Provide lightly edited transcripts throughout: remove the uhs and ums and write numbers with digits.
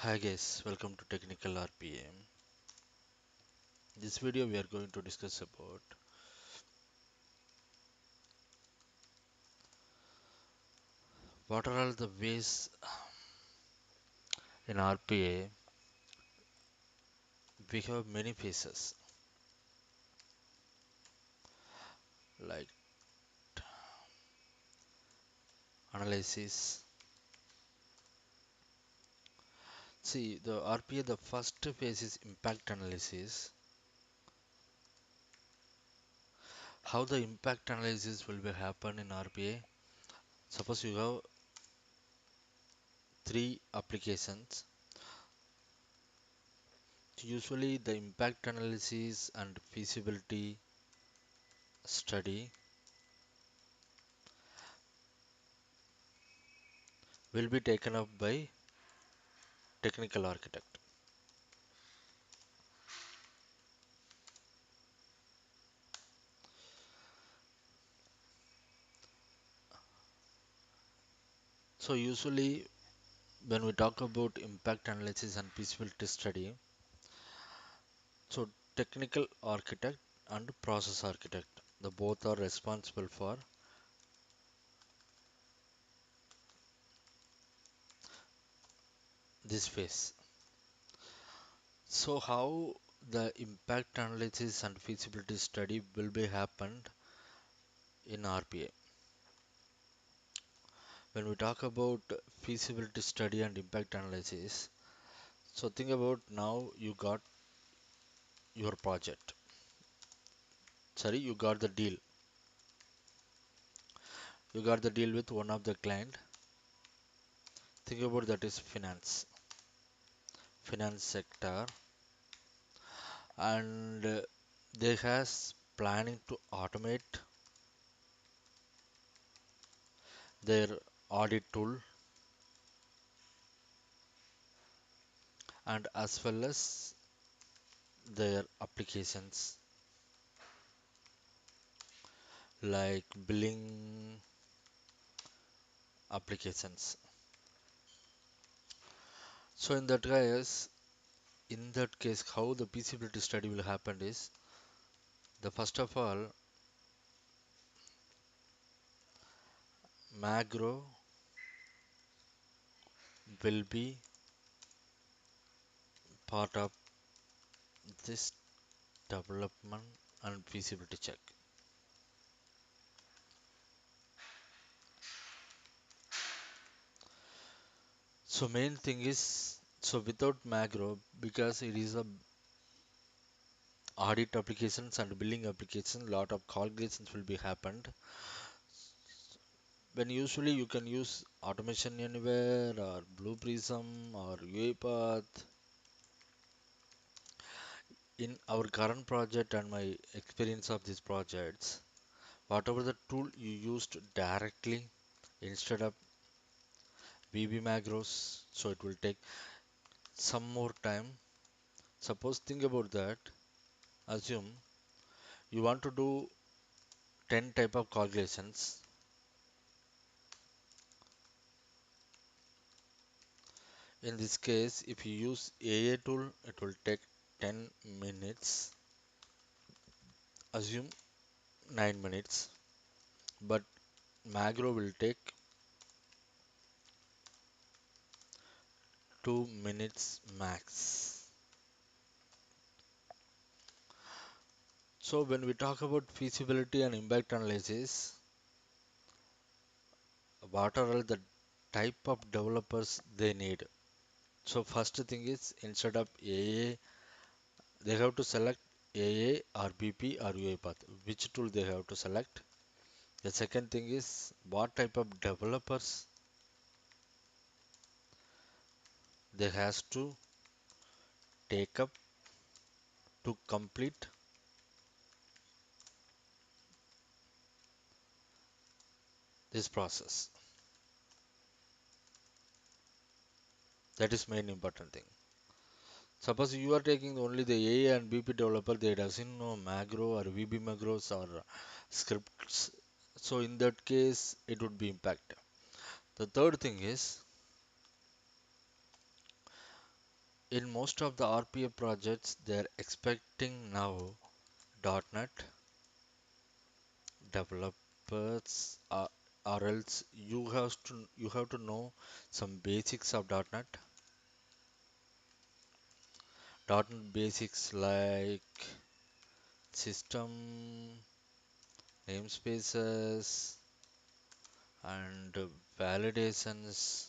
Hi guys, welcome to Technical RPA. This video we are going to discuss about what are all the ways in RPA we have many phases like analysis. See the RPA the first phase is impact analysis. How the impact analysis will be happen in RPA? Suppose you have three applications. Usually the impact analysis and feasibility study will be taken up by technical architect. So usually when we talk about impact analysis and feasibility study, so technical architect and process architect, the both are responsible for this phase. So how the impact analysis and feasibility study will be happened in RPA? When we talk about feasibility study and impact analysis, so think about now you got your project. Sorry, you got the deal. You got the deal with one of the client. Think about that is finance sector, and they has planning to automate their audit tool and as well as their applications like billing applications. So in that case how the feasibility study will happen is the first of all macro will be part of this development and feasibility check. So main thing is, so without macro, because it is a audit applications and billing applications, lot of calculations will be happened. When usually you can use automation anywhere or blue prism or UiPath. In our current project and my experience of these projects, whatever the tool you used directly instead of VB macros, so it will take some more time. Suppose think about that. Assume you want to do 10 type of calculations. In this case, if you use AA tool, it will take 10 minutes. Assume 9 minutes, but macro will take 2 minutes max. So when we talk about feasibility and impact analysis, what are all the type of developers they need? So first thing is instead of AA, they have to select AA, RBP or UiPath. Which tool they have to select? The second thing is what type of developers they has to take up to complete this process. That is main important thing. Suppose you are taking only the AA and BP developer, they doesn't know macro or VB macros or scripts. So in that case, it would be impact. The third thing is In most of the RPA projects, they're expecting now .NET developers, or else you have to know some basics of .NET basics like system namespaces and validations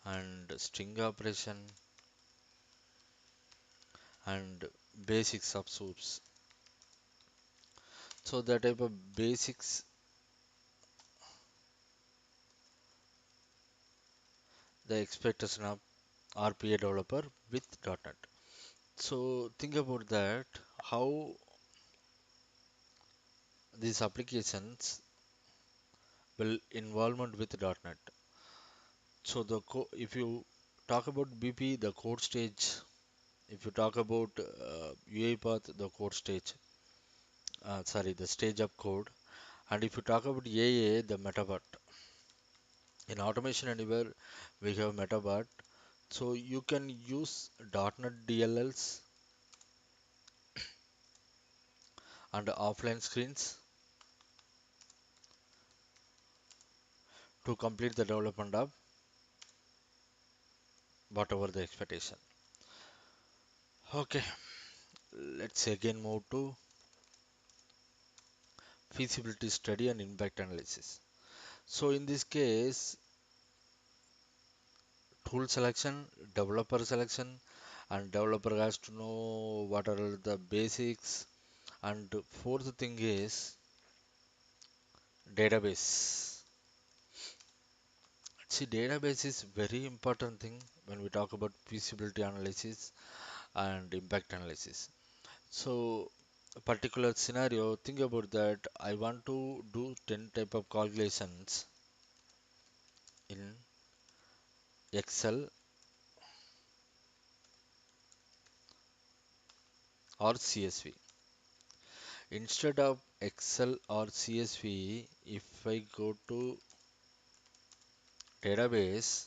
and string operation and basics of soups. So that type of basics the expectation of RPA developer with .NET. So think about that, how these applications will involvement with .NET. So if you talk about BP, the code stage. If you talk about UiPath, the code stage. Sorry, the stage of code. And if you talk about AA, the metabot. In Automation Anywhere, we have metabot. So you can use .NET DLLs and offline screens to complete the development of whatever the expectation. Okay, let's again move to feasibility study and impact analysis. So in this case, tool selection, developer selection, and developer has to know what are the basics. And fourth thing is database. See, database is very important thing when we talk about feasibility analysis and impact analysis. So, a particular scenario, think about that. I want to do 10 type of calculations in Excel or CSV. Instead of Excel or CSV, if I go to database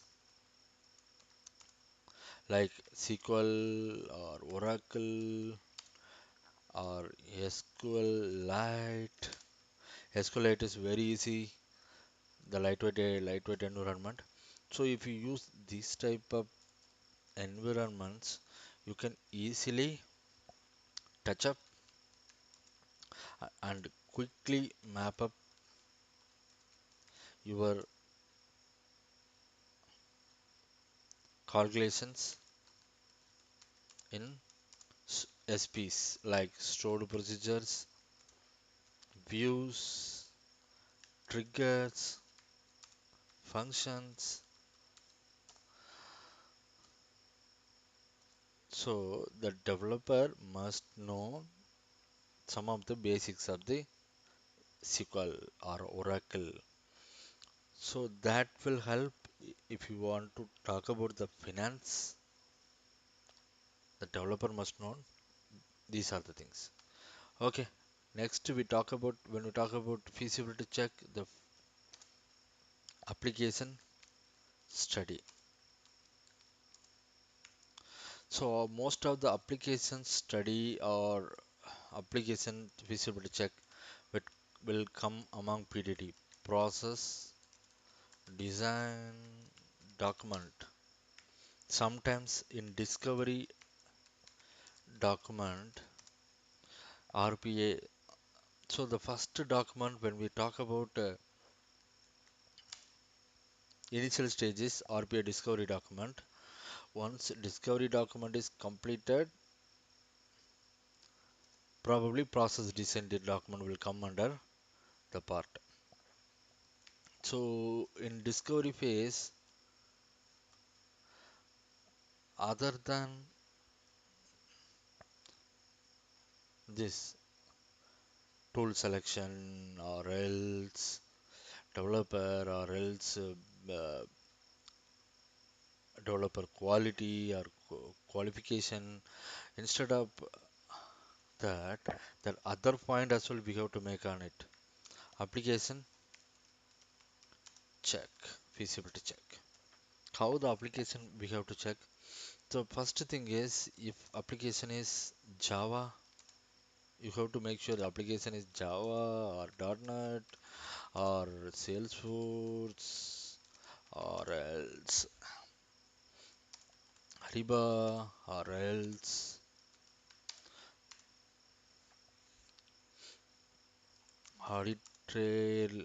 like SQL or Oracle or SQLite, SQLite is very easy, the lightweight environment. So if you use this type of environments, you can easily touch up and quickly map up your calculations in SPs like stored procedures, views, triggers, functions. So the developer must know some of the basics of the SQL or Oracle. So that will help if you want to talk about the finance. The developer must know these are the things. Okay. Next we talk about when we talk about feasibility check, the application study. So most of the application study or application feasibility check will, will come among PDD, process, design, document. Sometimes in discovery document, RPA. So the first document when we talk about initial stages, RPA discovery document. Once discovery document is completed, probably process design document will come under the part. So in discovery phase, other than this tool selection or else developer or else developer quality or qualification, instead of that, that other point as well we have to make on it. Application check, feasibility check, how the application we have to check. The first thing is if application is Java, you have to make sure the application is Java or .NET or Salesforce or else Ariba or else Audit Trail.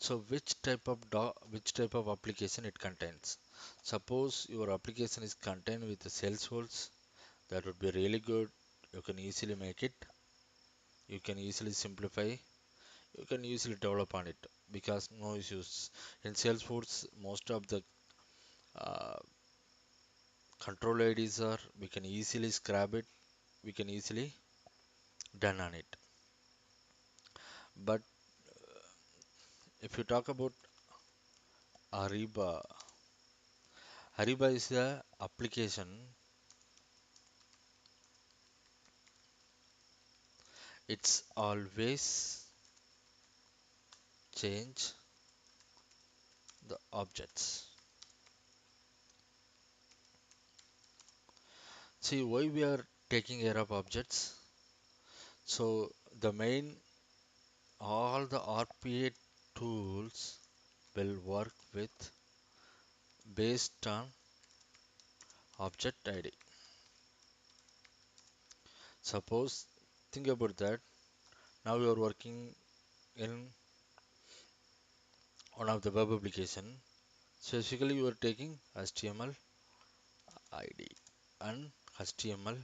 So which type of application it contains? Suppose your application is contained with the Salesforce, that would be really good. You can easily make it. You can easily simplify. You can easily develop on it because no issues. In Salesforce, most of the uh, control IDs are we can easily scrap it. We can easily done on it. But if you talk about Ariba, Ariba is the application. It's always change the objects. See why we are taking care of objects. So the main all the RPA tools will work with based on object ID. Suppose think about that. Now you are working in one of the web application. Specifically, you are taking HTML ID and HTML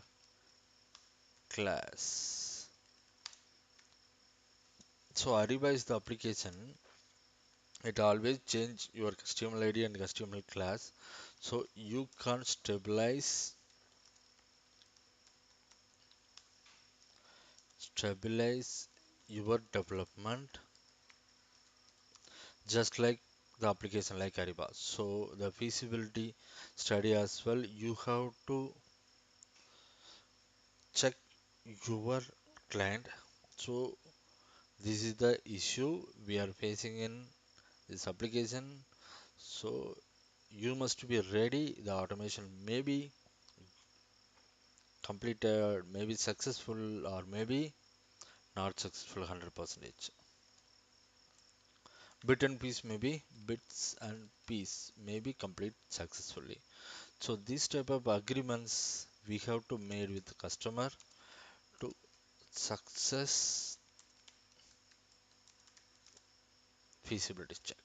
class. So Ariba is the application. It always change your HTML ID and HTML class. So you can stabilize your development just like the application like Ariba. So the feasibility study as well, you have to check your client. So this is the issue we are facing in this application. So you must be ready. The automation may be completed, maybe successful, or maybe not successful 100%. Bits and piece may be complete successfully. So this type of agreements we have to made with the customer to success feasibility check.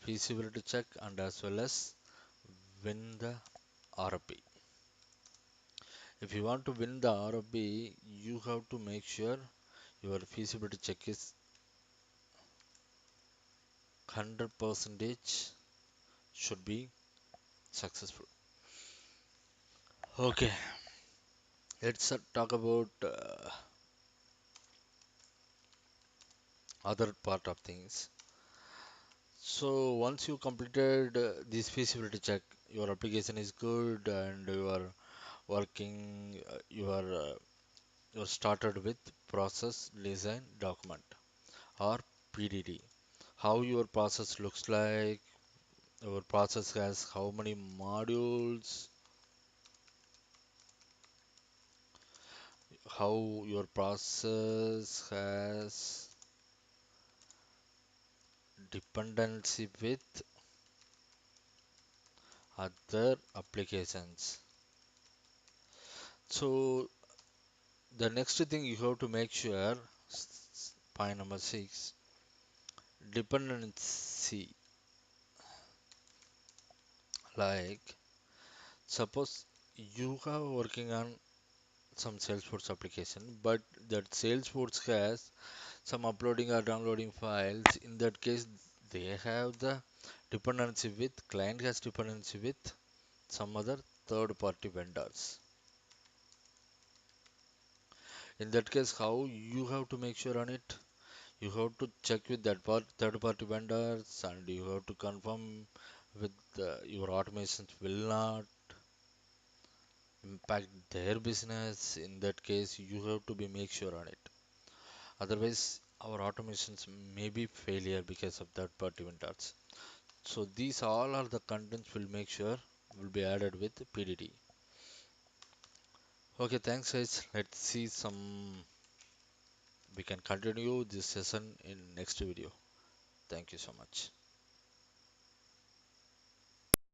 Feasibility check and as well as win the RFB. If you want to win the RFB, you have to make sure your feasibility check is 100% should be successful. Okay, let's talk about other part of things. So once you completed this feasibility check, your application is good and you are working, you are started with process design document or PDD. How your process looks like, your process has how many modules, how your process has dependency with other applications. So the next thing you have to make sure, point number 6, dependency. Like suppose you are working on some Salesforce application, but that Salesforce has some uploading or downloading files. In that case, they have the dependency with client has dependency with some other third party vendors. In that case, how you have to make sure on it? You have to check with that third party vendors and you have to confirm with your automations will not impact their business. In that case, you have to be make sure on it. Otherwise, our automations may be failure because of third party vendors. So these all are the contents we'll make sure will be added with PDD. Okay, thanks guys. Let's see some. We can continue this session in next video. Thank you so much.